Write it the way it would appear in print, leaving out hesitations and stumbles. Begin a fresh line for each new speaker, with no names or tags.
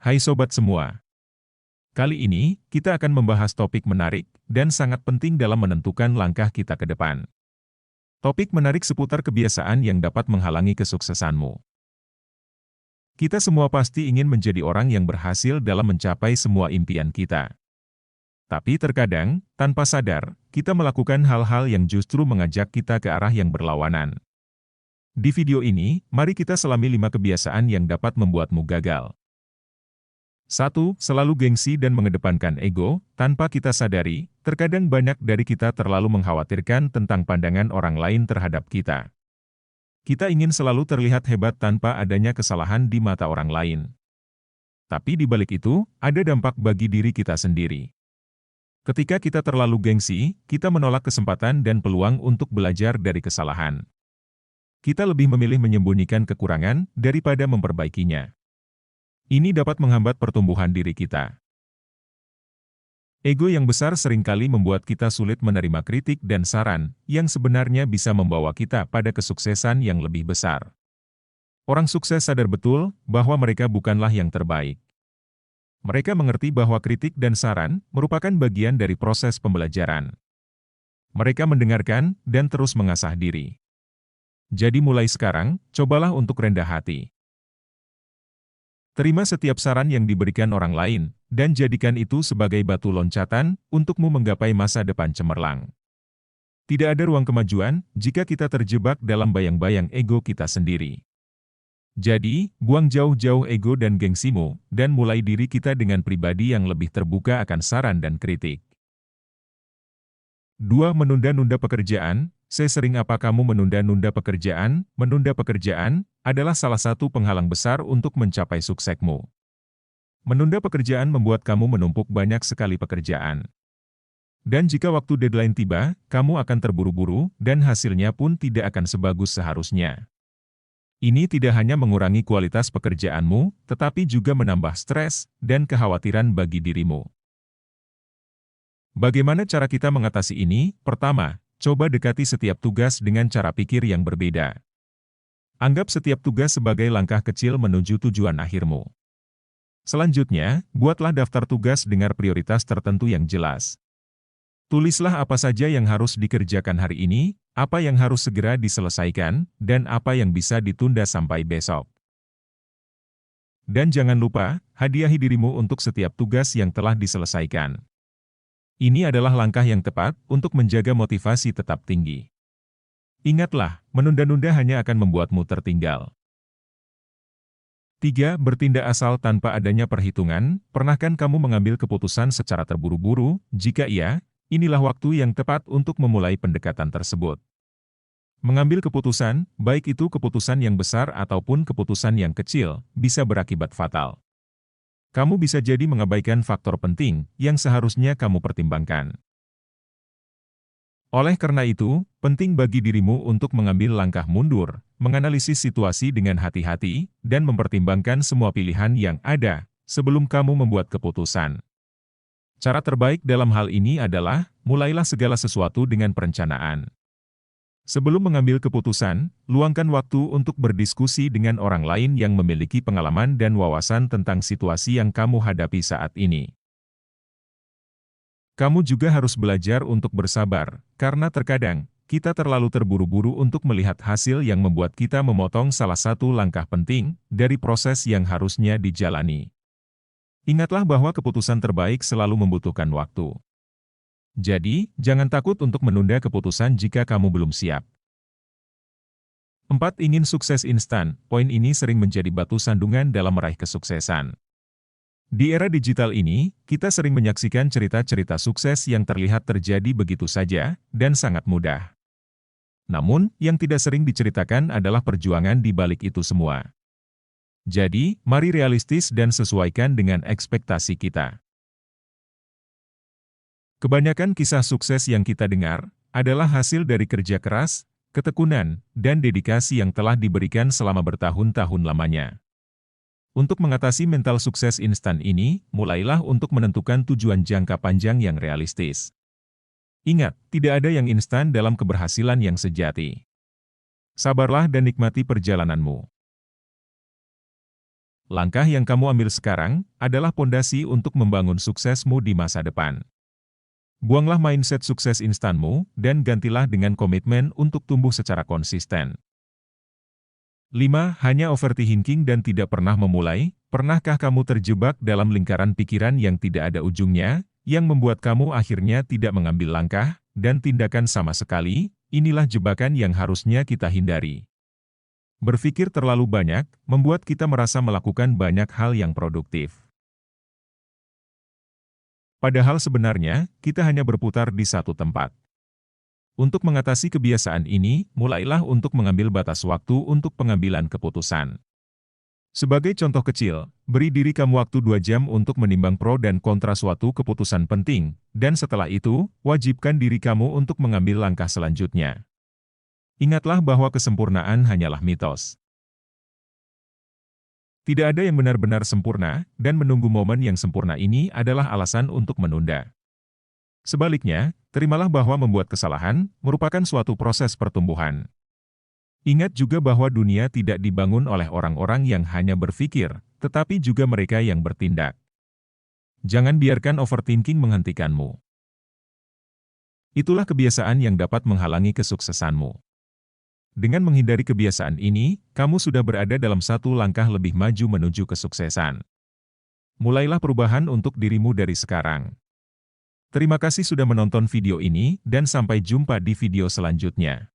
Hai sobat semua, kali ini kita akan membahas topik menarik dan sangat penting dalam menentukan langkah kita ke depan. Topik menarik seputar kebiasaan yang dapat menghalangi kesuksesanmu. Kita semua pasti ingin menjadi orang yang berhasil dalam mencapai semua impian kita. Tapi terkadang, tanpa sadar, kita melakukan hal-hal yang justru mengajak kita ke arah yang berlawanan. Di video ini, mari kita selami 5 kebiasaan yang dapat membuatmu gagal. 1. Selalu gengsi dan mengedepankan ego. Tanpa kita sadari, terkadang banyak dari kita terlalu mengkhawatirkan tentang pandangan orang lain terhadap kita. Kita ingin selalu terlihat hebat tanpa adanya kesalahan di mata orang lain. Tapi di balik itu, ada dampak bagi diri kita sendiri. Ketika kita terlalu gengsi, kita menolak kesempatan dan peluang untuk belajar dari kesalahan. Kita lebih memilih menyembunyikan kekurangan daripada memperbaikinya. Ini dapat menghambat pertumbuhan diri kita. Ego yang besar seringkali membuat kita sulit menerima kritik dan saran yang sebenarnya bisa membawa kita pada kesuksesan yang lebih besar. Orang sukses sadar betul bahwa mereka bukanlah yang terbaik. Mereka mengerti bahwa kritik dan saran merupakan bagian dari proses pembelajaran. Mereka mendengarkan dan terus mengasah diri. Jadi mulai sekarang, cobalah untuk rendah hati. Terima setiap saran yang diberikan orang lain, dan jadikan itu sebagai batu loncatan untukmu menggapai masa depan cemerlang. Tidak ada ruang kemajuan jika kita terjebak dalam bayang-bayang ego kita sendiri. Jadi, buang jauh-jauh ego dan gengsimu, dan mulai diri kita dengan pribadi yang lebih terbuka akan saran dan kritik. 2. Menunda-nunda pekerjaan. Sesering apa kamu menunda-nunda pekerjaan? Menunda pekerjaan adalah salah satu penghalang besar untuk mencapai suksesmu. Menunda pekerjaan membuat kamu menumpuk banyak sekali pekerjaan. Dan jika waktu deadline tiba, kamu akan terburu-buru, dan hasilnya pun tidak akan sebagus seharusnya. Ini tidak hanya mengurangi kualitas pekerjaanmu, tetapi juga menambah stres dan kekhawatiran bagi dirimu. Bagaimana cara kita mengatasi ini? Pertama, coba dekati setiap tugas dengan cara pikir yang berbeda. Anggap setiap tugas sebagai langkah kecil menuju tujuan akhirmu. Selanjutnya, buatlah daftar tugas dengan prioritas tertentu yang jelas. Tulislah apa saja yang harus dikerjakan hari ini, apa yang harus segera diselesaikan, dan apa yang bisa ditunda sampai besok. Dan jangan lupa, hadiahi dirimu untuk setiap tugas yang telah diselesaikan. Ini adalah langkah yang tepat untuk menjaga motivasi tetap tinggi. Ingatlah, menunda-nunda hanya akan membuatmu tertinggal. 3. Bertindak asal tanpa adanya perhitungan. Pernahkah kamu mengambil keputusan secara terburu-buru? Jika iya, inilah waktu yang tepat untuk memulai pendekatan tersebut. Mengambil keputusan, baik itu keputusan yang besar ataupun keputusan yang kecil, bisa berakibat fatal. Kamu bisa jadi mengabaikan faktor penting yang seharusnya kamu pertimbangkan. Oleh karena itu, penting bagi dirimu untuk mengambil langkah mundur, menganalisis situasi dengan hati-hati, dan mempertimbangkan semua pilihan yang ada sebelum kamu membuat keputusan. Cara terbaik dalam hal ini adalah, mulailah segala sesuatu dengan perencanaan. Sebelum mengambil keputusan, luangkan waktu untuk berdiskusi dengan orang lain yang memiliki pengalaman dan wawasan tentang situasi yang kamu hadapi saat ini. Kamu juga harus belajar untuk bersabar, karena terkadang, kita terlalu terburu-buru untuk melihat hasil yang membuat kita memotong salah satu langkah penting dari proses yang harusnya dijalani. Ingatlah bahwa keputusan terbaik selalu membutuhkan waktu. Jadi, jangan takut untuk menunda keputusan jika kamu belum siap. 4. Ingin sukses instan. Poin ini sering menjadi batu sandungan dalam meraih kesuksesan. Di era digital ini, kita sering menyaksikan cerita-cerita sukses yang terlihat terjadi begitu saja, dan sangat mudah. Namun, yang tidak sering diceritakan adalah perjuangan di balik itu semua. Jadi, mari realistis dan sesuaikan dengan ekspektasi kita. Kebanyakan kisah sukses yang kita dengar adalah hasil dari kerja keras, ketekunan, dan dedikasi yang telah diberikan selama bertahun-tahun lamanya. Untuk mengatasi mental sukses instan ini, mulailah untuk menentukan tujuan jangka panjang yang realistis. Ingat, tidak ada yang instan dalam keberhasilan yang sejati. Sabarlah dan nikmati perjalananmu. Langkah yang kamu ambil sekarang adalah pondasi untuk membangun suksesmu di masa depan. Buanglah mindset sukses instanmu dan gantilah dengan komitmen untuk tumbuh secara konsisten. 5. Hanya overthinking dan tidak pernah memulai. Pernahkah kamu terjebak dalam lingkaran pikiran yang tidak ada ujungnya, yang membuat kamu akhirnya tidak mengambil langkah dan tindakan sama sekali? Inilah jebakan yang harusnya kita hindari. Berpikir terlalu banyak membuat kita merasa melakukan banyak hal yang produktif. Padahal sebenarnya, kita hanya berputar di satu tempat. Untuk mengatasi kebiasaan ini, mulailah untuk mengambil batas waktu untuk pengambilan keputusan. Sebagai contoh kecil, beri diri kamu waktu 2 jam untuk menimbang pro dan kontra suatu keputusan penting, dan setelah itu, wajibkan diri kamu untuk mengambil langkah selanjutnya. Ingatlah bahwa kesempurnaan hanyalah mitos. Tidak ada yang benar-benar sempurna, dan menunggu momen yang sempurna ini adalah alasan untuk menunda. Sebaliknya, terimalah bahwa membuat kesalahan merupakan suatu proses pertumbuhan. Ingat juga bahwa dunia tidak dibangun oleh orang-orang yang hanya berpikir, tetapi juga mereka yang bertindak. Jangan biarkan overthinking menghentikanmu. Itulah kebiasaan yang dapat menghalangi kesuksesanmu. Dengan menghindari kebiasaan ini, kamu sudah berada dalam satu langkah lebih maju menuju kesuksesan. Mulailah perubahan untuk dirimu dari sekarang. Terima kasih sudah menonton video ini, dan sampai jumpa di video selanjutnya.